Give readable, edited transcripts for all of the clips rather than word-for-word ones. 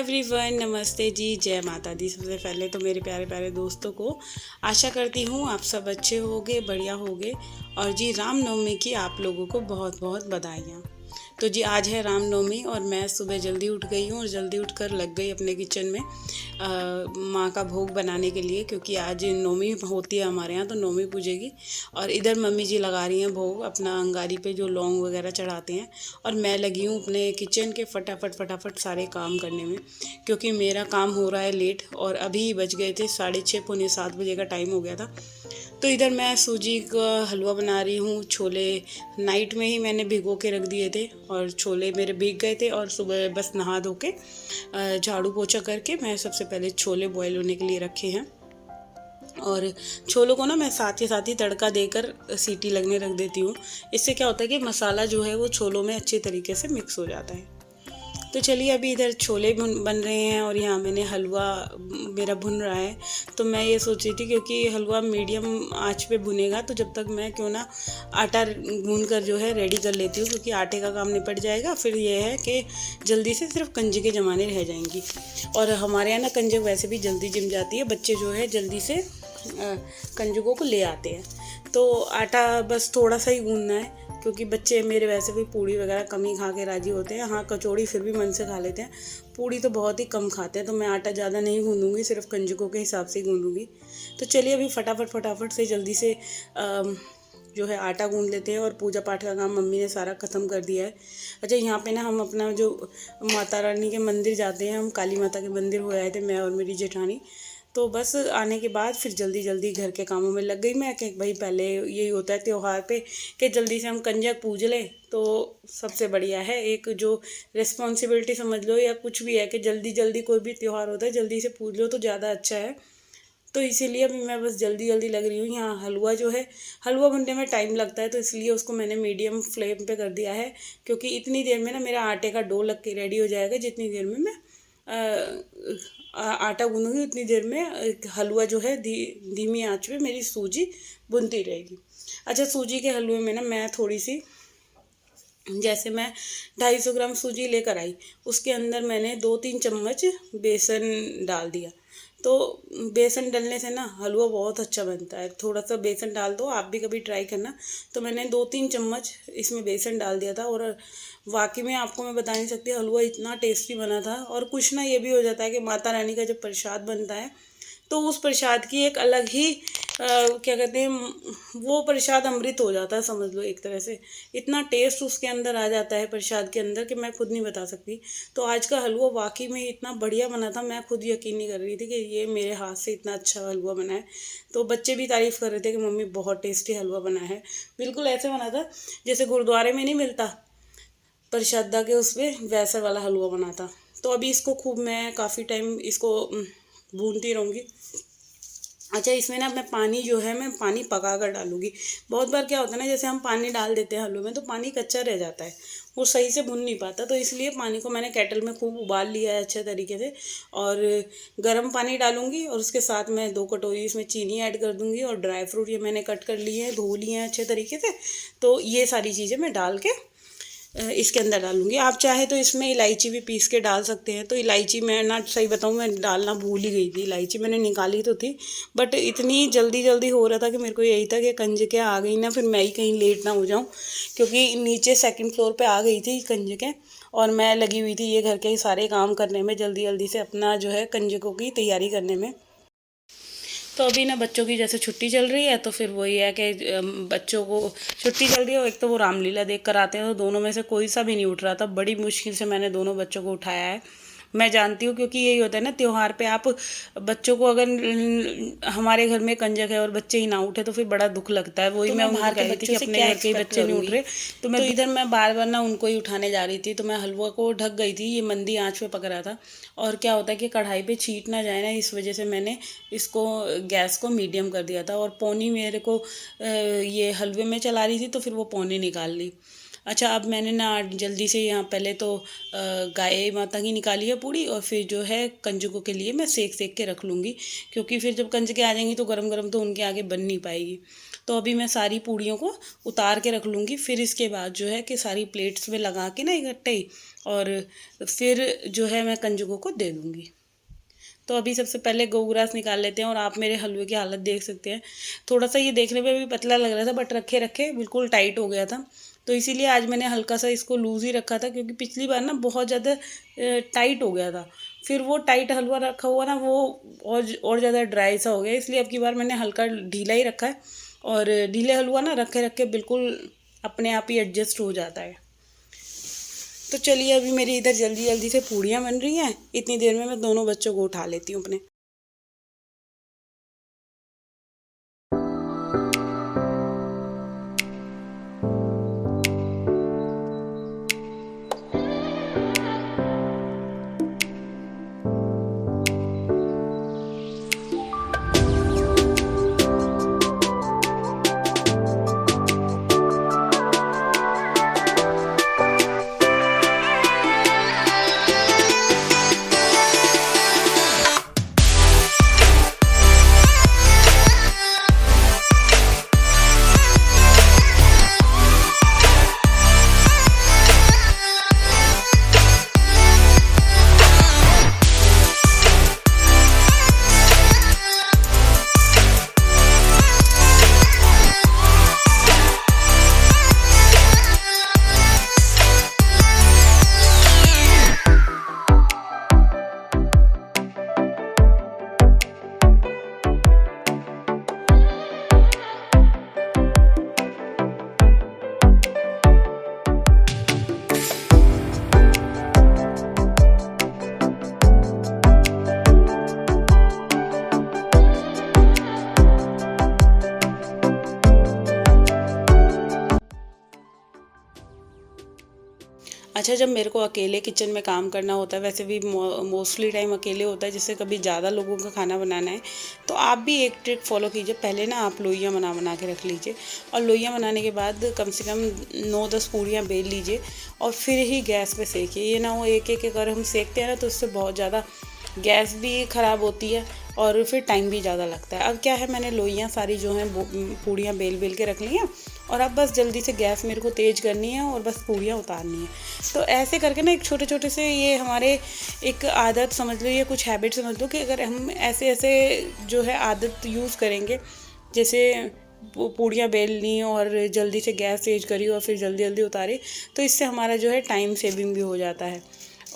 Everyone, नमस्ते जी, जय माता दी। सबसे पहले तो मेरे प्यारे प्यारे दोस्तों को आशा करती हूँ आप सब अच्छे होगे, बढ़िया होगे। और जी रामनवमी की आप लोगों को बहुत बहुत बधाइयाँ। तो जी आज है रामनवमी और मैं सुबह जल्दी उठ गई हूँ और जल्दी उठकर लग गई अपने किचन में माँ का भोग बनाने के लिए, क्योंकि आज नवमी होती है हमारे यहाँ, तो नवमी पूजेगी। और इधर मम्मी जी लगा रही हैं भोग अपना अंगारी पे, जो लौंग वगैरह चढ़ाते हैं। और मैं लगी हूँ अपने किचन के फटाफट फटाफट सारे काम करने में, क्योंकि मेरा काम हो रहा है लेट और अभी बज गए थे 6:30 पौने 7 बजे का टाइम हो गया था। तो इधर मैं सूजी का हलवा बना रही हूँ। छोले नाइट में ही मैंने भिगो के रख दिए थे और छोले मेरे भीग गए थे, और सुबह बस नहा धो के झाड़ू पोछा करके मैं सबसे पहले छोले बॉईल होने के लिए रखे हैं। और छोलों को ना मैं साथ ही तड़का देकर सीटी लगने रख देती हूँ। इससे क्या होता है कि मसाला जो है वो छोलों में अच्छे तरीके से मिक्स हो जाता है। तो चलिए अभी इधर छोले बन रहे हैं और यहाँ मैंने हलवा मेरा भुन रहा है। तो मैं ये सोच रही थी, क्योंकि हलवा मीडियम आंच पे भुनेगा, तो जब तक मैं क्यों ना आटा गूंद कर जो है रेडी कर लेती हूँ, क्योंकि आटे का काम निपट जाएगा। फिर ये है कि जल्दी से सिर्फ कंजे के जमाने रह जाएंगी। और हमारे यहाँ ना कंजक वैसे भी जल्दी जिम जाती है, बच्चे जो है जल्दी से कंजकों को ले आते हैं। तो आटा बस थोड़ा सा ही गूंदना है, क्योंकि बच्चे मेरे वैसे भी पूड़ी वगैरह कम ही खा के राजी होते हैं। हाँ, कचौड़ी फिर भी मन से खा लेते हैं, पूड़ी तो बहुत ही कम खाते हैं। तो मैं आटा ज़्यादा नहीं गूंदूंगी, सिर्फ कंजकों के हिसाब से ही गूंदूंगी। तो चलिए अभी फटाफट से जल्दी से जो है आटा गूंद लेते हैं। और पूजा पाठ का काम मम्मी ने सारा ख़त्म कर दिया है। अच्छा, यहाँ पे ना हम अपना जो माता रानी के मंदिर जाते हैं, हम काली माता के मंदिर हो आए थे, मैं और मेरी जेठानी। तो बस आने के बाद फिर जल्दी जल्दी घर के कामों में लग गई मैं, कि भाई पहले यही होता है त्यौहार पे कि जल्दी से हम कंजक पूज लें, तो सबसे बढ़िया है। एक जो रिस्पॉन्सिबिलिटी समझ लो या कुछ भी है, कि जल्दी जल्दी कोई भी त्यौहार होता है जल्दी से पूज लो तो ज़्यादा अच्छा है। तो इसीलिए अभी मैं बस जल्दी जल्दी लग रही हूँ। यहाँ हलवा जो है, हलवा बनने में टाइम लगता है, तो इसलिए उसको मैंने मीडियम फ्लेम पे कर दिया है, क्योंकि इतनी देर में ना मेरा आटे का डो लग के रेडी हो जाएगा। जितनी देर में मैं आटा गूंदूंगी उतनी देर में हलवा जो है धीमी आंच पे मेरी सूजी बुनती रहेगी। अच्छा, सूजी के हलवे में ना मैं थोड़ी सी, जैसे मैं 250 ग्राम सूजी लेकर आई, उसके अंदर मैंने 2-3 चम्मच बेसन डाल दिया। तो बेसन डालने से ना हलवा बहुत अच्छा बनता है। थोड़ा सा बेसन डाल दो, आप भी कभी ट्राई करना। तो मैंने 2-3 चम्मच इसमें बेसन डाल दिया था, और वाकई में आपको मैं बता नहीं सकती, हलवा इतना टेस्टी बना था। और कुछ ना ये भी हो जाता है कि माता रानी का जब प्रसाद बनता है, तो उस प्रसाद की एक अलग ही क्या कहते हैं, वो प्रसाद अमृत हो जाता है, समझ लो एक तरह से। इतना टेस्ट उसके अंदर आ जाता है प्रसाद के अंदर, कि मैं खुद नहीं बता सकती। तो आज का हलवा वाकई में इतना बढ़िया बना था, मैं खुद यकीन नहीं कर रही थी कि ये मेरे हाथ से इतना अच्छा हलवा बना है। तो बच्चे भी तारीफ़ कर रहे थे कि मम्मी बहुत टेस्टी हलवा बना है। बिल्कुल ऐसे बना था जैसे गुरुद्वारे में नहीं मिलता प्रसादा के, उस पर वैसा वाला हलवा बना था। तो अभी इसको खूब मैं काफ़ी टाइम इसको भूनती रहूँगी। अच्छा, इसमें ना मैं पानी जो है मैं पानी पका कर डालूँगी। बहुत बार क्या होता है ना, जैसे हम पानी डाल देते हैं हलवे में, तो पानी कच्चा रह जाता है, वो सही से भुन नहीं पाता। तो इसलिए पानी को मैंने केटल में खूब उबाल लिया है अच्छे तरीके से, और गर्म पानी डालूँगी। और उसके साथ मैं 2 कटोरी इसमें चीनी ऐड कर दूँगी, और ड्राई फ्रूट ये मैंने कट कर लिए हैं, धो लिए हैं अच्छे तरीके से। तो ये सारी चीज़ें मैं डाल के इसके अंदर डालूंगी। आप चाहे तो इसमें इलायची भी पीस के डाल सकते हैं। तो इलायची मैं ना, सही बताऊँ, मैं डालना भूल ही गई थी। इलायची मैंने निकाली तो थी, बट इतनी जल्दी जल्दी हो रहा था कि मेरे को यही था कि कंजकें आ गई ना, फिर मैं ही कहीं लेट ना हो जाऊँ, क्योंकि नीचे 2nd फ्लोर पे आ गई थी कंजकें, और मैं लगी हुई थी ये घर के सारे काम करने में, जल्दी जल्दी से अपना जो है कंजकों की तैयारी करने में। तो अभी ना बच्चों की जैसे छुट्टी चल रही है, तो फिर वही है कि बच्चों को छुट्टी चल रही है, और एक तो वो रामलीला देख कर आते हैं, तो दोनों में से कोई सा भी नहीं उठ रहा था। बड़ी मुश्किल से मैंने दोनों बच्चों को उठाया है। मैं जानती हूँ, क्योंकि यही होता है ना त्यौहार पे, आप बच्चों को अगर हमारे घर में कंजक है और बच्चे ही ना उठे तो फिर बड़ा दुख लगता है। वही तो मैं बाहर कह रही थी कि अपने घर के बच्चे नहीं उठ रहे, तो मैं इधर मैं बार बार ना उनको ही उठाने जा रही थी। तो मैं हलवा को ढक गई थी, ये मंदी आंच पे पक रहा था। और क्या होता है कि कढ़ाई पे छीट ना जाए ना, इस वजह से मैंने इसको गैस को मीडियम कर दिया था। और पौनी मेरे को ये हलवे में चला रही थी, तो फिर वो पौनी निकाल ली। अच्छा, अब मैंने ना जल्दी से यहाँ पहले तो गाय माता की निकाली है पूड़ी, और फिर जो है कंजकों के लिए मैं सेक सेक के रख लूँगी, क्योंकि फिर जब कंजकें आ जाएंगी तो गरम गरम तो उनके आगे बन नहीं पाएगी। तो अभी मैं सारी पूड़ियों को उतार के रख लूँगी, फिर इसके बाद जो है कि सारी प्लेट्स में लगा के ना इकट्ठे ही, और फिर जो है मैं कंजकों को दे दूँगी। तो अभी सबसे पहले गोग्रास निकाल लेते हैं, और आप मेरे हलवे की हालत देख सकते हैं। थोड़ा सा ये देखने में भी पतला लग रहा था, बट रखे रखे बिल्कुल टाइट हो गया था। तो इसीलिए आज मैंने हल्का सा इसको लूज़ ही रखा था, क्योंकि पिछली बार ना बहुत ज़्यादा टाइट हो गया था। फिर वो टाइट हलवा रखा हुआ ना, वो और ज़्यादा ड्राई सा हो गया, इसलिए अब की बार मैंने हल्का ढीला ही रखा है। और ढीले हलवा ना रखे रखे बिल्कुल अपने आप ही एडजस्ट हो जाता है। तो चलिए, अभी मेरी इधर जल्दी जल्दी से पूड़ियाँ बन रही हैं, इतनी देर में मैं दोनों बच्चों को उठा लेती हूँ अपने। अच्छा, जब मेरे को अकेले किचन में काम करना होता है, वैसे भी मोस्टली टाइम अकेले होता है, जैसे कभी ज़्यादा लोगों का खाना बनाना है, तो आप भी एक ट्रिक फॉलो कीजिए। पहले ना आप लोइयाँ बना बना के रख लीजिए, और लोइयाँ बनाने के बाद कम से कम 9-10 पूड़ियाँ बेल लीजिए, और फिर ही गैस पे सेकिए। ये ना हो एक एक अगर हम सेकते हैं ना, तो उससे बहुत ज़्यादा गैस भी ख़राब होती है, और फिर टाइम भी ज़्यादा लगता है। अब क्या है, मैंने लोइयाँ सारी जो हैं पूड़ियाँ बेल बेल के रख ली हैं, और अब बस जल्दी से गैस मेरे को तेज़ करनी है, और बस पूड़ियाँ उतारनी है। तो ऐसे करके ना एक छोटे छोटे से ये हमारे एक आदत समझ लो, ये कुछ हैबिट समझ लो, कि अगर हम ऐसे ऐसे जो है आदत यूज़ करेंगे, जैसे पूड़ियाँ बेल ली और जल्दी से गैस तेज़ करी और फिर जल्दी जल्दी उतारी, तो इससे हमारा जो है टाइम सेविंग भी हो जाता है,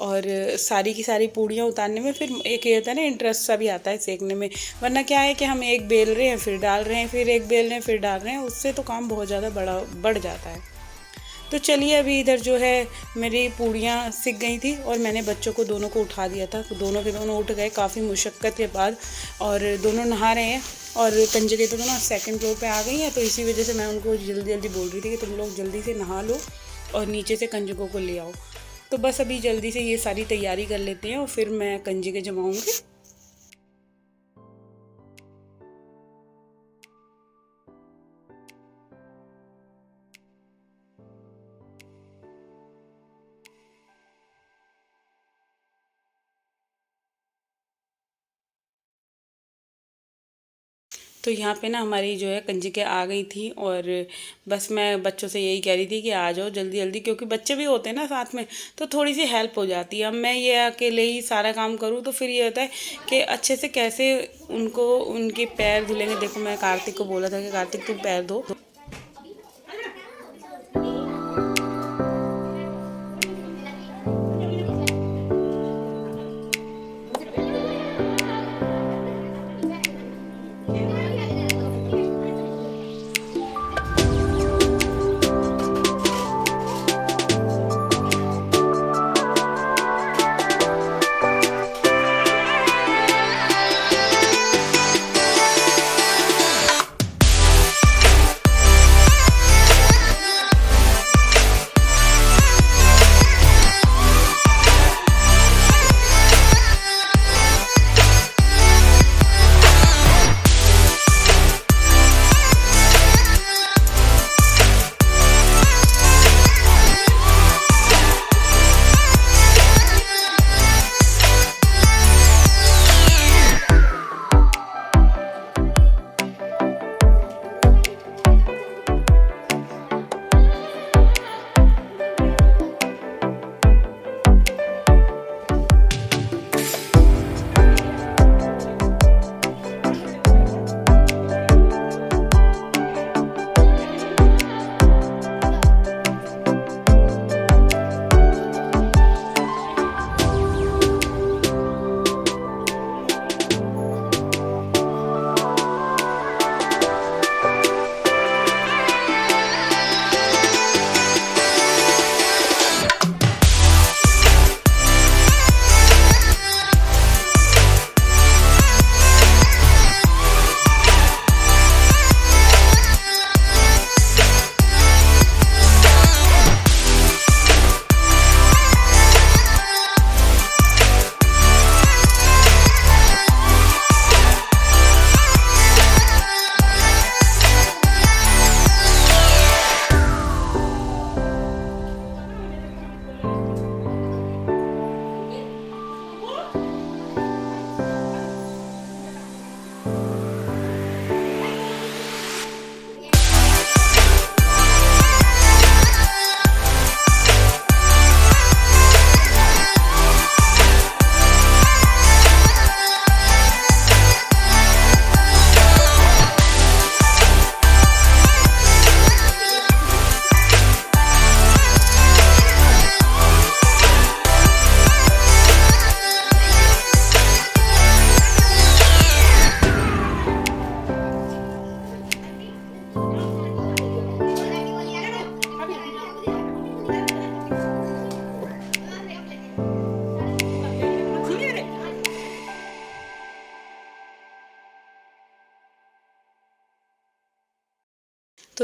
और सारी की सारी पूड़ियाँ उतारने में फिर एक ये होता है ना, इंटरेस्ट सा भी आता है सेकने में। वरना क्या है कि हम एक बेल रहे हैं फिर डाल रहे हैं, फिर एक बेल रहे हैं फिर डाल रहे हैं, उससे तो काम बहुत ज़्यादा बढ़ जाता है। तो चलिए, अभी इधर जो है मेरी पूड़ियाँ सिक गई थी, और मैंने बच्चों को दोनों को उठा दिया था, तो दोनों के दोनों उठ गए काफ़ी मुशक्क़त के बाद, और दोनों नहा रहे हैं। और कंजकें तो ना सेकंड फ्लोर पे आ गई हैं, तो इसी वजह से मैं उनको जल्दी जल्दी बोल रही थी कि तुम लोग जल्दी से नहा लो और नीचे से कंजकों को ले आओ। तो बस अभी जल्दी से ये सारी तैयारी कर लेते हैं, और फिर मैं कंजकें जमाऊँगी। तो यहाँ पे ना हमारी जो है कंजकें आ गई थी, और बस मैं बच्चों से यही कह रही थी कि आ जाओ जल्दी जल्दी, क्योंकि बच्चे भी होते हैं ना साथ में, तो थोड़ी सी हेल्प हो जाती है। अब मैं ये अकेले ही सारा काम करूँ, तो फिर ये होता है कि अच्छे से कैसे उनको उनके पैर धुलेंगे। देखो, मैं कार्तिक को बोला था कि कार्तिक तुम पैर धो।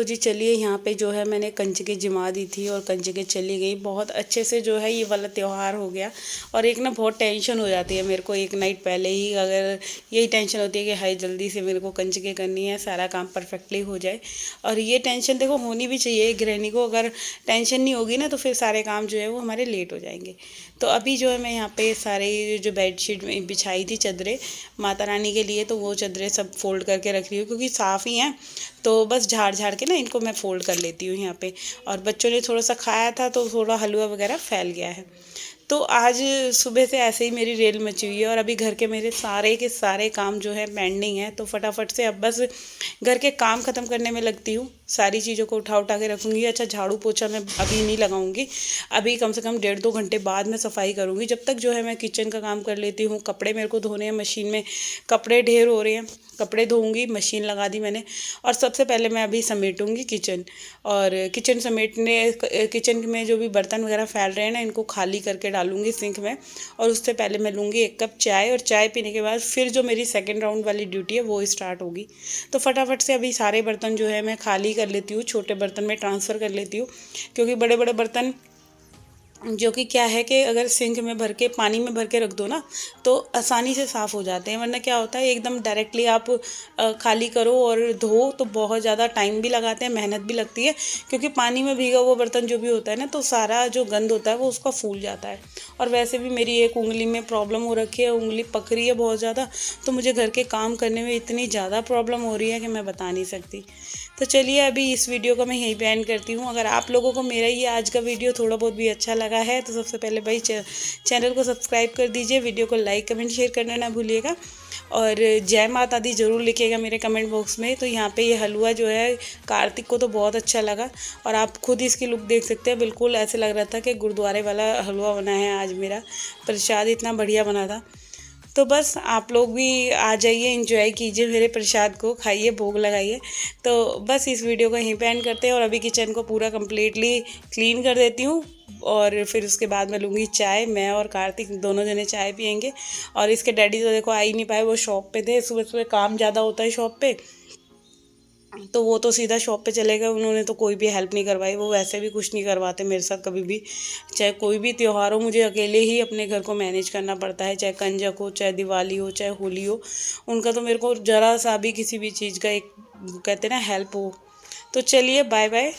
तो जी चलिए, यहाँ पे जो है मैंने कंजकें जिमा दी थी और कंजकें चली गई। बहुत अच्छे से जो है ये वाला त्यौहार हो गया। और एक ना बहुत टेंशन हो जाती है मेरे को एक नाइट पहले ही, अगर यही टेंशन होती है कि हाय जल्दी से मेरे को कंजकें करनी है, सारा काम परफेक्टली हो जाए। और ये टेंशन देखो होनी भी चाहिए गृहिणी को, अगर टेंशन नहीं होगी ना तो फिर सारे काम जो है वो हमारे लेट हो जाएंगे। तो अभी जो है मैं यहाँ पे सारे जो बेडशीट बिछाई थी चादरें माता रानी के लिए, तो वो चादरें सब फोल्ड करके रख रही हूँ क्योंकि साफ़ ही हैं। तो बस झाड़ झाड़ के ना इनको मैं फ़ोल्ड कर लेती हूँ यहाँ पे। और बच्चों ने थोड़ा सा खाया था तो थोड़ा हलवा वगैरह फैल गया है। तो आज सुबह से ऐसे ही मेरी रेल मची हुई है और अभी घर के मेरे सारे के सारे काम जो है पेंडिंग है। तो फटाफट से अब बस घर के काम ख़त्म करने में लगती हूँ। सारी चीज़ों को उठा उठा के रखूँगी। अच्छा, झाड़ू पोछा मैं अभी नहीं लगाऊंगी, अभी कम से कम 1.5-2 घंटे बाद मैं सफाई करूँगी। जब तक जो है मैं किचन का काम कर लेती हूँ। कपड़े मेरे को धोने हैं, मशीन में कपड़े ढेर हो रहे हैं, कपड़े धोऊंगी, मशीन लगा दी मैंने। और सबसे पहले मैं अभी समेटूंगी किचन। और किचन समेटने किचन में जो भी बर्तन वगैरह फैल रहे हैं ना, इनको खाली करके डालूंगी सिंक में। और उससे पहले मैं लूँगी 1 कप चाय, और चाय पीने के बाद फिर जो मेरी सेकंड राउंड वाली ड्यूटी है वो स्टार्ट होगी। तो फटाफट से अभी सारे बर्तन जो है मैं खाली कर लेती हूँ, छोटे बर्तन में ट्रांसफ़र कर लेती हूँ। क्योंकि बड़े बड़े बर्तन जो कि क्या है कि अगर सिंक में भर के पानी में भर के रख दो ना तो आसानी से साफ़ हो जाते हैं। वरना क्या होता है, एकदम डायरेक्टली आप खाली करो और धो तो बहुत ज़्यादा टाइम भी लगाते हैं, मेहनत भी लगती है। क्योंकि पानी में भीगा हुआ बर्तन जो भी होता है ना, तो सारा जो गंद होता है वो उसका फूल जाता है। और वैसे भी मेरी एक उंगली में प्रॉब्लम हो रखी है, उंगली पक रही है बहुत ज़्यादा। तो मुझे घर के काम करने में इतनी ज़्यादा प्रॉब्लम हो रही है कि मैं बता नहीं सकती। तो चलिए, अभी इस वीडियो को मैं यहीं पे एंड करती हूँ। अगर आप लोगों को मेरा ये आज का वीडियो थोड़ा बहुत भी अच्छा लगा है तो सबसे पहले भाई चैनल को सब्सक्राइब कर दीजिए, वीडियो को लाइक कमेंट शेयर करना ना भूलिएगा। और जय माता दी ज़रूर लिखिएगा मेरे कमेंट बॉक्स में। तो यहाँ पे ये हलवा जो है कार्तिक को तो बहुत अच्छा लगा, और आप खुद इसकी लुक देख सकते हैं। बिल्कुल ऐसे लग रहा था कि गुरुद्वारे वाला हलवा बना है आज मेरा। प्रसाद इतना बढ़िया बना था। तो बस आप लोग भी आ जाइए, एंजॉय कीजिए मेरे प्रसाद को, खाइए, भोग लगाइए। तो बस इस वीडियो को यहीं पे एंड करते हैं। और अभी किचन को पूरा कम्प्लीटली क्लीन कर देती हूँ। और फिर उसके बाद मैं लूँगी चाय। मैं और कार्तिक दोनों जने चाय पियेंगे। और इसके डैडी तो देखो आ ही नहीं पाए, वो शॉप पे थे। सुबह सुबह काम ज़्यादा होता है शॉप पे, तो वो तो सीधा शॉप पे चले गए। उन्होंने तो कोई भी हेल्प नहीं करवाई। वो वैसे भी कुछ नहीं करवाते मेरे साथ कभी भी। चाहे कोई भी त्यौहार हो, मुझे अकेले ही अपने घर को मैनेज करना पड़ता है। चाहे कंजक हो, चाहे दिवाली हो, चाहे होली हो। उनका तो मेरे को ज़रा सा भी किसी भी चीज़ का एक कहते हैं ना हेल्प हो। तो चलिए, बाय बाय।